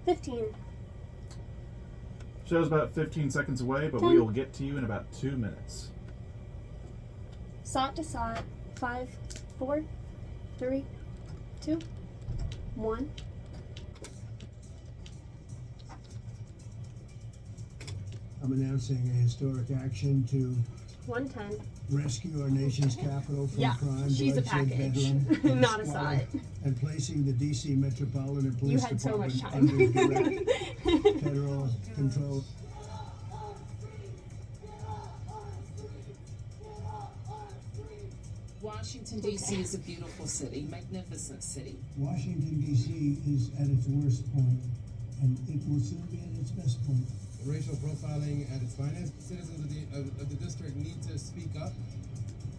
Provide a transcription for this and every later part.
15. Show's about 15 seconds away, but 10. we will get to you in about 2 minutes. Sought to sought. 5, 4, 3, 2, 1. I'm announcing a historic action to 110. rescue our nation's capital from crime, she's a bloodshed, package, bedlam, not a squalor, side. and placing the D.C. Metropolitan You Police had so much Department time. under direct federal control. Washington, D.C. is a beautiful city, magnificent city. Washington, D.C. is at its worst point, and it will soon be at its best point. Racial profiling at its finest. Citizens of the district need to speak up,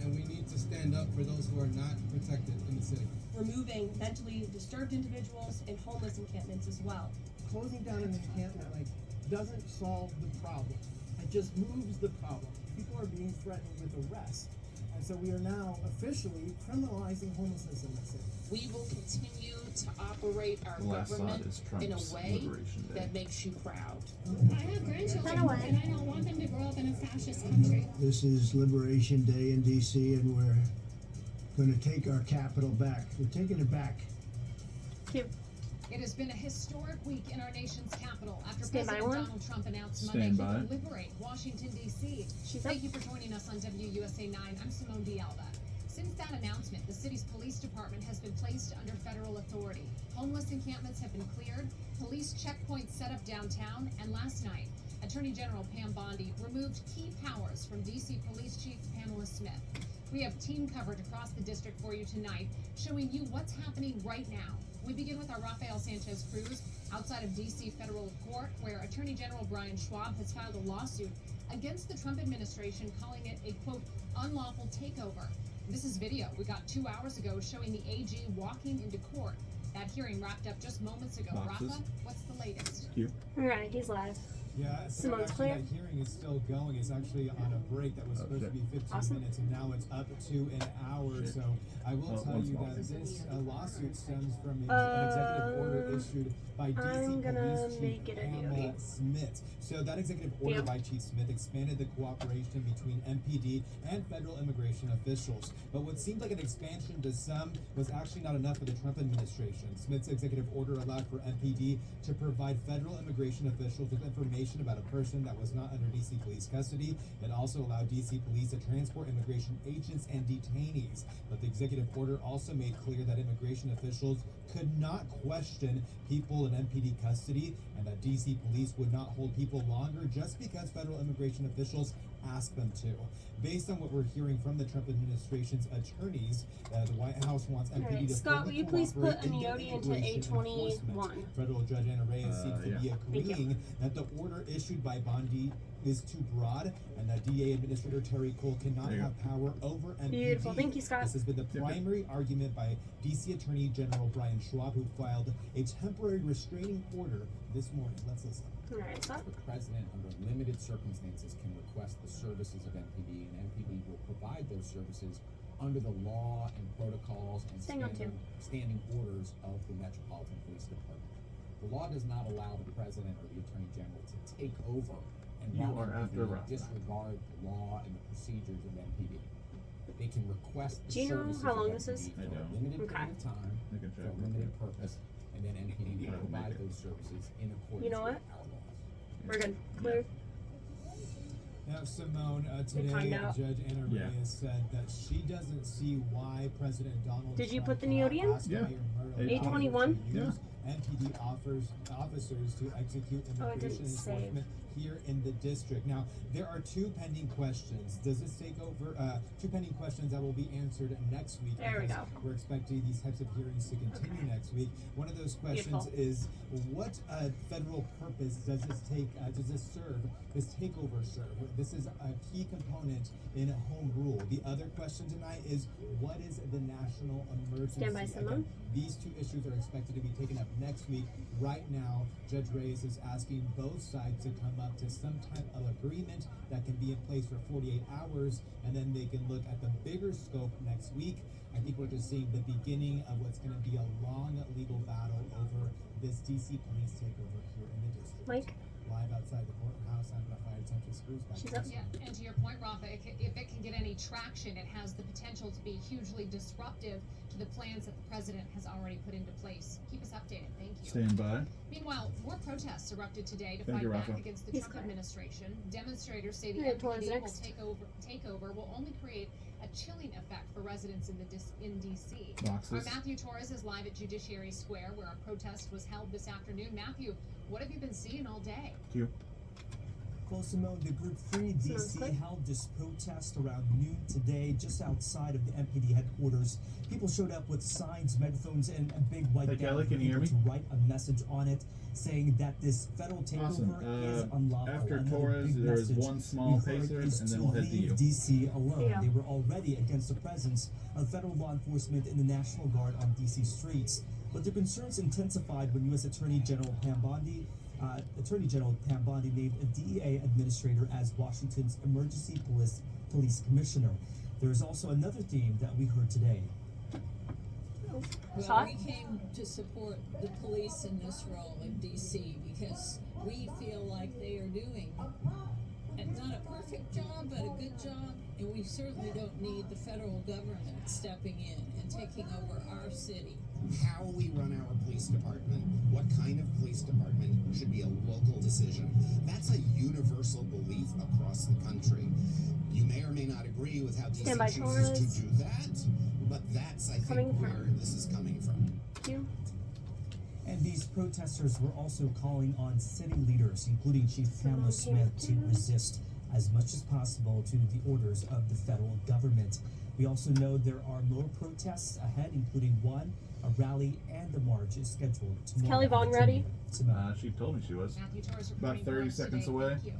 and we need to stand up for those who are not protected in the city. Removing mentally disturbed individuals and homeless encampments as well. Closing down an encampment doesn't solve the problem. It just moves the problem. People are being threatened with arrest. And so we are now officially criminalizing homelessness in the city. We will continue to operate our government in a way that makes you proud. I have grandchildren, and I don't want them to grow up in a fascist country. This is Liberation Day in D.C., and we're going to take our capital back. We're taking it back. Cute. It has been a historic week in our nation's capital after Stand President Donald Trump announced Monday he would liberate Washington, D.C. Thank you for joining us on WUSA 9. I'm Simone D'Alba. Since that announcement, the city's police department has been placed under federal authority. Homeless encampments have been cleared, police checkpoints set up downtown, and last night, Attorney General Pam Bondi removed key powers from D.C. Police Chief Pamela Smith. We have team coverage across the district for you tonight, showing you what's happening right now. We begin with our Rafael Sanchez Cruz outside of D.C. federal court, where Attorney General Brian Schwab has filed a lawsuit against the Trump administration, calling it a, quote, unlawful takeover. This is video we got 2 hours ago showing the AG walking into court. That hearing wrapped up just moments ago. Boxes. Rafa, what's the latest? Cute. All right, he's live. Yeah, so Simone's actually clear. that hearing is still going. It's actually on a break that was supposed to be 15 minutes, and now it's up to an hour. So I will tell you that this lawsuit stems from an executive order issued by DC Police Chief Pamela Smith. So that executive order by Chief Smith expanded the cooperation between MPD and federal immigration officials. But what seemed like an expansion to some was actually not enough for the Trump administration. Smith's executive order allowed for MPD to provide federal immigration officials with information about a person that was not under DC police custody. It also allowed DC police to transport immigration agents and detainees. But the executive order also made clear that immigration officials could not question people in MPD custody, and that DC police would not hold people longer just because federal immigration officials asked them to. Based on what we're hearing from the Trump administration's attorneys, the White House wants MPD to Scott, will you please put Aniotti into A21? Federal Judge Anna Reyes seems to be agreeing that the order issued by Bondi is too broad, and that DA Administrator Terry Cole cannot have power over MPD. Beautiful. Thank you, Scott. This has been the primary argument by DC Attorney General Brian Schwab, who filed a temporary restraining order this morning. Let's listen. All right, Scott. The president, under limited circumstances, can request the services of MPD, and MPD will provide those services under the law and protocols and standing orders of the Metropolitan Police Department. The law does not allow the president or the attorney general to take over and disregard the law and the procedures of MPD. They can request the services how long of this is? MPD for a limited period of time, for a limited purpose, and then MPD will provide those services in accordance with our laws. We're good. Clear. Now, Simone, today Judge Anna Reyes said that she doesn't see why President Donald Did you Trump put the Neodian? A21? Yeah. MPD officers to execute immigration enforcement here in the district. Now, there are two pending questions. Does this take over? Two pending questions that will be answered next week. There we go. We're expecting these types of hearings to continue next week. One of those questions is, what federal purpose does this serve? This takeover serve? This is a key component in home rule. The other question tonight is, what is the national emergency? Stand by, Simone. These two issues are expected to be taken up next week. Right now, Judge Reyes is asking both sides to come up to some type of agreement that can be in place for 48 hours, and then they can look at the bigger scope next week. I think we're just seeing the beginning of what's going to be a long legal battle over this DC police takeover here in the district. Mike? Live outside the courthouse, I'm going to fire Central Schools back. Yeah, and to your point, Rafa, if it can get any traction, it has the potential to be hugely disruptive to the plans that the president has already put into place. Keep us updated. Thank you. Stand by. Meanwhile, more protests erupted today to Thank fight you, back Rafa. against the Trump administration. Demonstrators say the Yeah, towards MPD next. takeover will only create a chilling effect for residents in DC. Boxes. Our Matthew Torres is live at Judiciary Square, where a protest was held this afternoon. Matthew, what have you been seeing all day? Q. Well, Simone, the Group Free DC held this protest around noon today just outside of the MPD headquarters. People showed up with signs, megaphones, and a big white Hey, Kelly, can you hear me? to write a message on it saying that this federal takeover is unlawful. After Another Torres, big there is message one small we heard pacer, is and then to we'll head to leave you. DC alone. Yeah. They were already against the presence of federal law enforcement and the National Guard on DC streets. But their concerns intensified when U.S. Attorney General Pam Bondi named a DEA administrator as Washington's emergency police commissioner. There is also another theme that we heard today. Well, we came to support the police in this role in DC because we feel like they are doing not a perfect job, but a good job, and we certainly don't need the federal government stepping in and taking over our city. How we run our police department, what kind of police department should be a local decision. That's a universal belief across the country. You may or may not agree with how DC chooses to do that, but that's, I think, where this is coming from. And these protesters were also calling on city leaders, including Chief Pamela Smith, to resist as much as possible to the orders of the federal government. We also know there are more protests ahead, including a rally and a march is scheduled tomorrow. Kelly Vaughn ready? She told me she was. Matthew Torres About 30 seconds today. away. Thank you.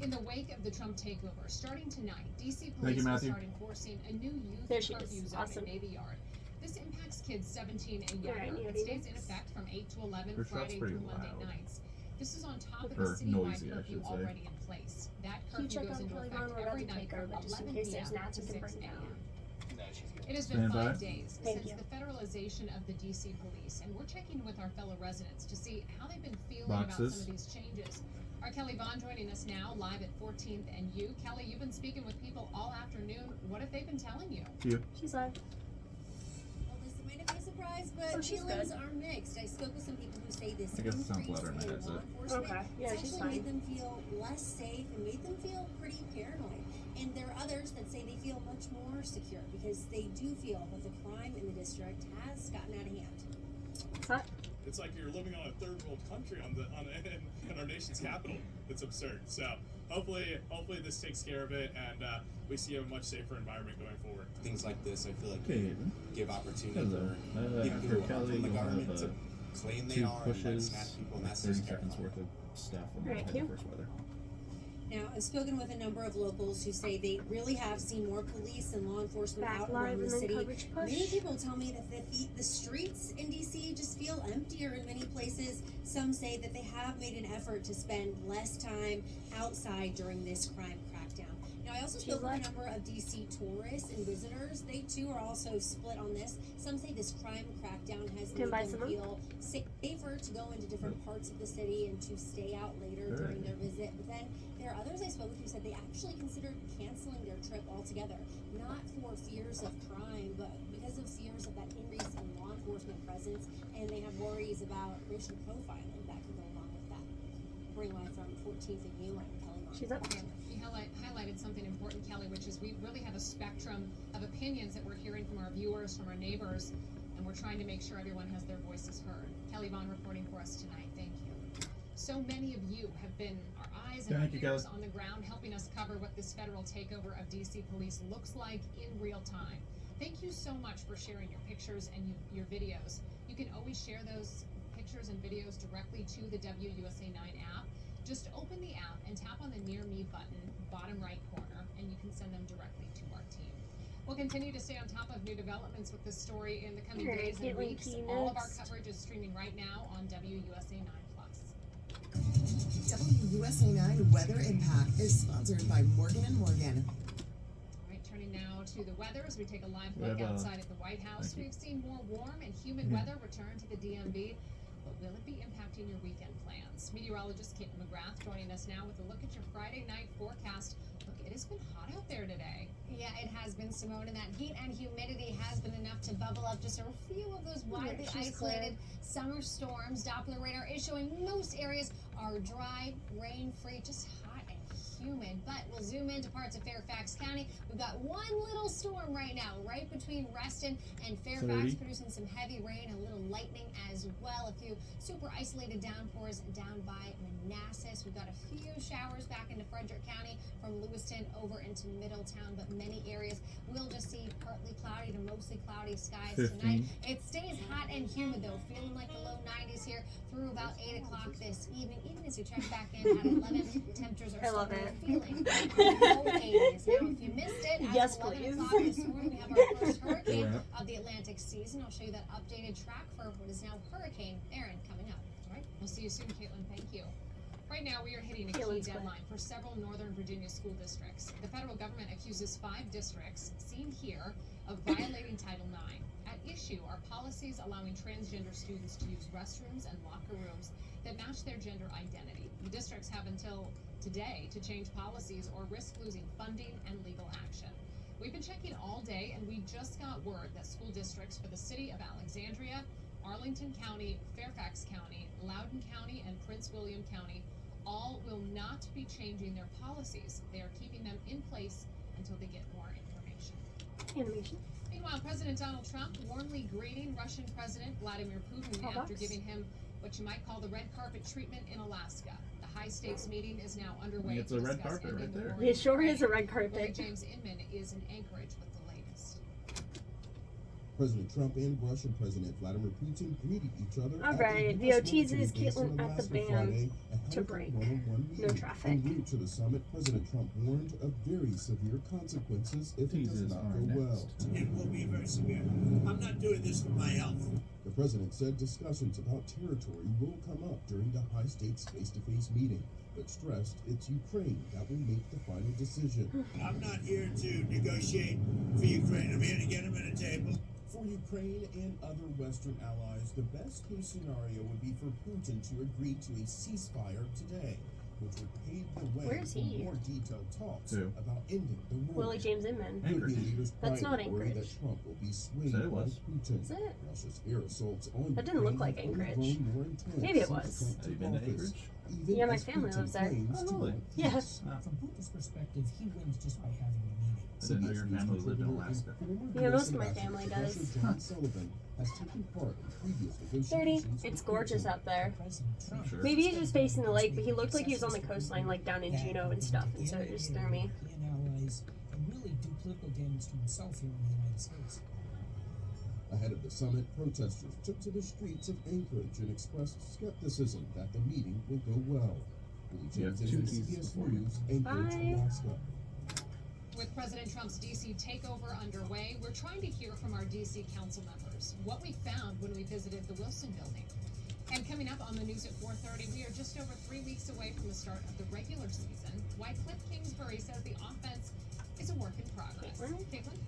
In the wake of the Trump takeover, starting tonight, DC Thank police you, will Matthew. start enforcing a new youth There she curfew is. zone Awesome. in Navy Yard. This impacts kids 17 and Alright, younger. Nancy, It stays in next. effect from 8 to 11 Her shot's Friday pretty through Monday loud. nights. This is on top of the Or citywide noisy, I curfew should say. already in place. That Can you curfew check goes on into Kelly effect Vaughn? We're every about to night take her, from but just in 11 case p.m. there's gnats, to you can 6 bring it a.m. down. It has been Stand by. 5 days Thank since you. the federalization of the DC police, and we're checking with our fellow residents to see how they've been feeling Boxes. about some of these changes. Our Kelly Vaughn joining us now, live at 14th and U. Kelly, you've been speaking with people all afternoon. What have they been telling you? Q. She's live. Well, this might not be a surprise, but she's feelings good. are mixed. I spoke with some people who say this I guess it sounds increase louder in my in headset. law enforcement Okay. Yeah, has she's actually made fine. them feel less safe and made them feel pretty paranoid. And there are others that say they feel much more secure because they do feel that the crime in the district has gotten out of hand. It's like you're living on a third world country in our nation's capital. It's absurd. So hopefully this takes care of it, and we see a much safer environment going forward. Things like this, I feel like Okay. give opportunity Hello. for people After who are Kelly, from the you'll government have to claim they 2 are and like pushes, snatch people, and like that's 30 just seconds terrifying. worth of stuff when we Alright, had Q. the first weather. Now, I've spoken with a number of locals who say they really have seen more police and law enforcement Back out live around the and then city. coverage push. Many people tell me that the streets in DC just feel emptier in many places. Some say that they have made an effort to spend less time outside during this crime crackdown. Now, I also spoke with a number of DC tourists and visitors. They too are also split on this. Some say this crime crackdown has made them feel safer to go into different parts of the city and to stay out later during their visit. But then there are others I spoke with who said they actually considered canceling their trip altogether, not for fears of crime, but because of fears of that increase in law enforcement presence, and they have worries about racial profiling that could go along with that. Bring live from 14th and U, I'm Kelly Vaughn. She's up. You highlighted something important, Kelly, which is we really have a spectrum of opinions that we're hearing from our viewers, from our neighbors, and we're trying to make sure everyone has their voices heard. Kelly Vaughn reporting for us tonight. Thank you. So many of you have been our eyes and our ears on the ground, helping us cover what this federal takeover of DC police looks like in real time. Thank you so much for sharing your pictures and your videos. You can always share those pictures and videos directly to the WUSA 9 app. Just open the app and tap on the Near Me button, bottom right corner, and you can send them directly to our team. We'll continue to stay on top of new developments with this story in the coming All right, days and Caitlin, weeks. P All of our next. coverage is streaming right now on WUSA 9+. WUSA 9 Weather Impact is sponsored by Morgan & Morgan. All right, turning now to the weather as we take a live look outside at the White House. We've seen more warm and humid weather return to the DMV, but will it be impacting your weekend plans? Meteorologist Caitlin McGrath joining us now with a look at your Friday night forecast. Look, it has been hot out there today. Yeah, it has been, Simone, and that heat and humidity has been enough to bubble up just a few of those widely isolated summer storms. Doppler radar is showing most areas are dry, rain-free, just hot and humid. But we'll zoom into parts of Fairfax County. We've got one little storm right now, right between Reston and Fairfax, producing some heavy rain, a little lightning as well. A few super isolated downpours down by Manassas. We've got a few showers back into Frederick County from Lewiston over into Middletown, but many areas will just see partly cloudy to mostly cloudy skies tonight. It stays hot and humid though, feeling like the low 90s here through about 8 o'clock this evening. Even as you check back in at 11, temperatures are still feeling low 80s. Now, if you missed it, as of 11 o'clock this morning, we have our first hurricane of the Atlantic season. I'll show you that updated track for what is now Hurricane Erin coming up. All right, we'll see you soon, Caitlin. Thank you. Right now, we are hitting a key deadline for several Northern Virginia school districts. The federal government accuses 5 districts, seen here, of violating Title IX. At issue are policies allowing transgender students to use restrooms and locker rooms that match their gender identity. The districts have until today to change policies or risk losing funding and legal action. We've been checking all day, and we just got word that school districts for the city of Alexandria, Arlington County, Fairfax County, Loudoun County, and Prince William County all will not be changing their policies. They are keeping them in place until they get more information. Meanwhile, President Donald Trump warmly greeting Russian President Vladimir Putin after giving him what you might call the red carpet treatment in Alaska. The high-stakes meeting is now underway. It's a red carpet right there. It sure is a red carpet. Willie James Inman is in Anchorage with the latest. President Trump and Russian President Vladimir Putin greeted each other. All right, VO teases Caitlin at the band to break. No traffic. En route to the summit, President Trump warned of very severe consequences if it does not go well. It will be very severe. I'm not doing this for my health. The president said discussions about territory will come up during the high-stakes face-to-face meeting, but stressed it's Ukraine that will make the final decision. I'm not here to negotiate for Ukraine. I'm here to get them at a table. For Ukraine and other Western allies, the best-case scenario would be for Putin to agree to a ceasefire today, which would pave the way for more detailed talks about ending the war. Willie James Inman. That's not Anchorage. Anchorage. That Trump will be swayed by Putin. Is it? Russia's air assaults on That didn't look like Anchorage. Maybe it was. Have you been to Anchorage? Yeah, my family lives there. Oh, really? Yes. From Putin's perspective, he wins just by having the meeting. I didn't know your family lived in Alaska. Yeah, most of my family does. John Sullivan has taken part in previous 30. It's gorgeous up there. Maybe he's just facing the lake, but he looked like he was on the coastline, like down in Juneau and stuff, and so it just threw me. Allies and really do political damage to himself here in the United States. Ahead of the summit, protesters took to the streets of Anchorage and expressed skepticism that the meeting will go well. Willie James is CBS News, Anchorage, Alaska. With President Trump's D.C. takeover underway, we're trying to hear from our D.C. council members what we found when we visited the Wilson building. And coming up on the news at 4:30, we are just over 3 weeks away from the start of the regular season. Why Cliff Kingsbury says the offense is a work in progress. Caitlin?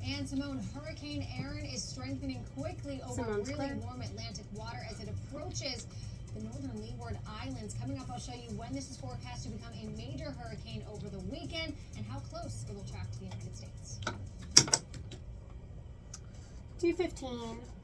And Simone, Hurricane Erin is strengthening quickly over really warm Atlantic water as it approaches the northern Leeward Islands. Coming up, I'll show you when this is forecast to become a major hurricane over the weekend and how close it will track to the United States. 2:15.